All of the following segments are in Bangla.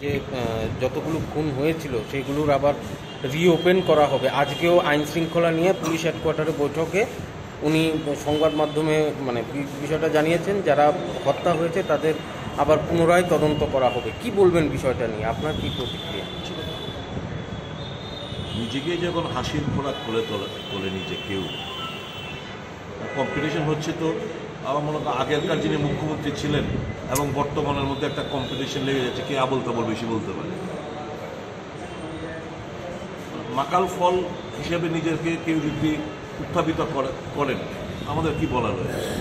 যে যতগুলো খুন হয়েছিল সেগুলোর আবার রিওপেন করা হবে। আজকেও আইন শৃঙ্খলা নিয়ে পুলিশ হেডকোয়ার্টারে বৈঠকে উনি সংবাদ মাধ্যমে মানে বিষয়টা জানিয়েছেন, যারা হত্যা হয়েছে তাদের আবার পুনরায় তদন্ত করা হবে। কি বলবেন বিষয়টা নিয়ে, আপনার কি প্রতিক্রিয়া? নিজেকে যখন হাসির খোরাক তোলে নিজে কেউ, কম্পিটিশন হচ্ছে। তো আমার মনে হয় আগেরকার যিনি মুখ্যমন্ত্রী ছিলেন এবং বর্তমানের মধ্যে একটা কম্পিটিশন লেগে যাচ্ছে, কে আবল তাবল বেশি বলতে পারে। মাকাল ফল হিসেবে নিজেকে কেউ যদি উত্থাপিত করেন, আমাদের কি বলার রয়েছে?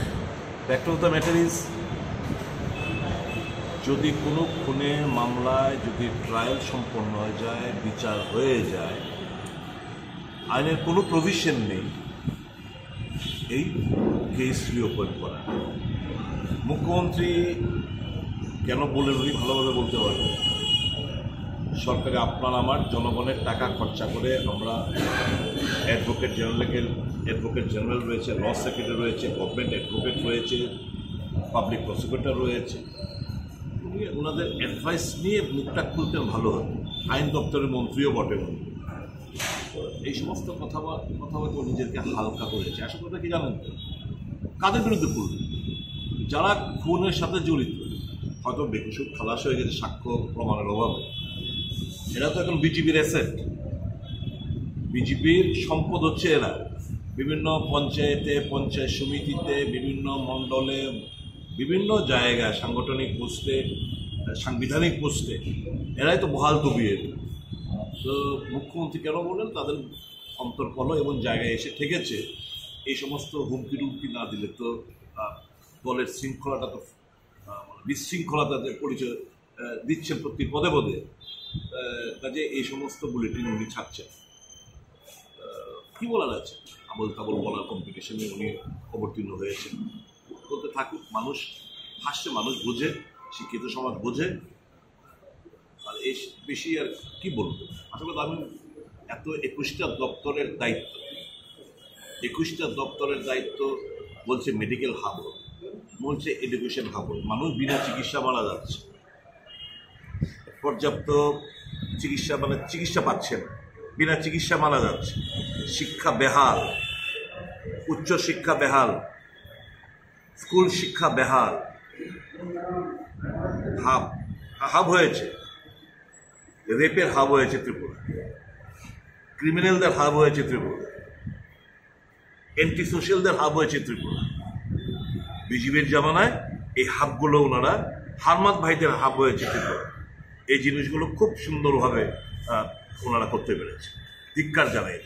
Fact of the matter is, যদি কোনো খুনে মামলায় যদি ট্রায়াল সম্পন্ন হয়ে যায়, বিচার হয়ে যায়, আইনের কোনো প্রভিশন নেই এই কেস রিওপেন করা। মুখ্যমন্ত্রী কেন বলেন উনি ভালোভাবে বলতে পারবেন। সরকারে আপনার আমার জনগণের টাকা খরচা করে আমরা অ্যাডভোকেট জেনারেল রয়েছে, ল সেক্রেটারি রয়েছে, গভর্নমেন্ট অ্যাডভোকেট রয়েছে, পাবলিক প্রসিকিউটর রয়েছে, উনি ওনাদের অ্যাডভাইস নিয়ে মুখটা খুলতেন ভালো হতো। আইন দপ্তরের মন্ত্রীও বটে উনি। এই সমস্ত কথাবার্তা নিজেকে হালকা করেছে। আসল কথা কি জানেন তো, কাদের বিরুদ্ধে করবে? যারা খুনের সাথে জড়িত, হয়তো বেকসুর খালাস হয়ে গেছে সাক্ষ্য প্রমাণের অভাবে, এরা তো এখন বিজেপির অ্যাসেট, বিজেপির সম্পদ হচ্ছে এরা। বিভিন্ন পঞ্চায়েতে, পঞ্চায়েত সমিতিতে, বিভিন্ন মণ্ডলে, বিভিন্ন জায়গায়, সাংগঠনিক পোস্টে, সাংবিধানিক পোস্টে এরাই তো বহাল তবিয়ে। তো মুখ্যমন্ত্রী কেন বললেন তাদের অন্তর্কলহ এবং জায়গায় এসে ঠেকেছে। এই সমস্ত হুমকি টুমকি না দিলে তো দলের শৃঙ্খলাটা তো বিশৃঙ্খলতাদের পরিচয় দিচ্ছেন প্রতি পদে পদে। কাজে এই সমস্ত বুলেটিন উনি ছাড়ছেন। কি বলার আছে? আবল তাবল বলার কম্পিটিশনে উনি অবতীর্ণ হয়েছেন। বলতে থাকুক, মানুষ হাসছে, মানুষ বোঝে, শিক্ষিত সমাজ বোঝে। আর এই বেশি আর কি বলবো। আসলে আমি এত 21টা দপ্তরের দায়িত্ব বলছে মেডিকেল হাব, বলছে এডুকেশন হাব। মানুষ বিনা চিকিৎসা মারা যাচ্ছে, পর্যাপ্ত চিকিৎসা পাচ্ছেন, বিনা চিকিৎসা মারা যাচ্ছে। শিক্ষা বেহাল, উচ্চ শিক্ষা বেহাল, স্কুল শিক্ষা বেহাল, হাব হয়েছে, রেপের হাব হয়েছে ত্রিপুরা, ক্রিমিনালদের হাব হয়েছে ত্রিপুরা, অ্যান্টি সোশ্যালদের হাব হয়েছে ত্রিপুরা। বিজেপির জামানায় এই হাবগুলো ওনারা, হারমাত ভাইদের হাব হয়েছে ত্রিপুরা। এই জিনিসগুলো খুব সুন্দরভাবে ওনারা করতে পেরেছে। ধিক্কার জানাই।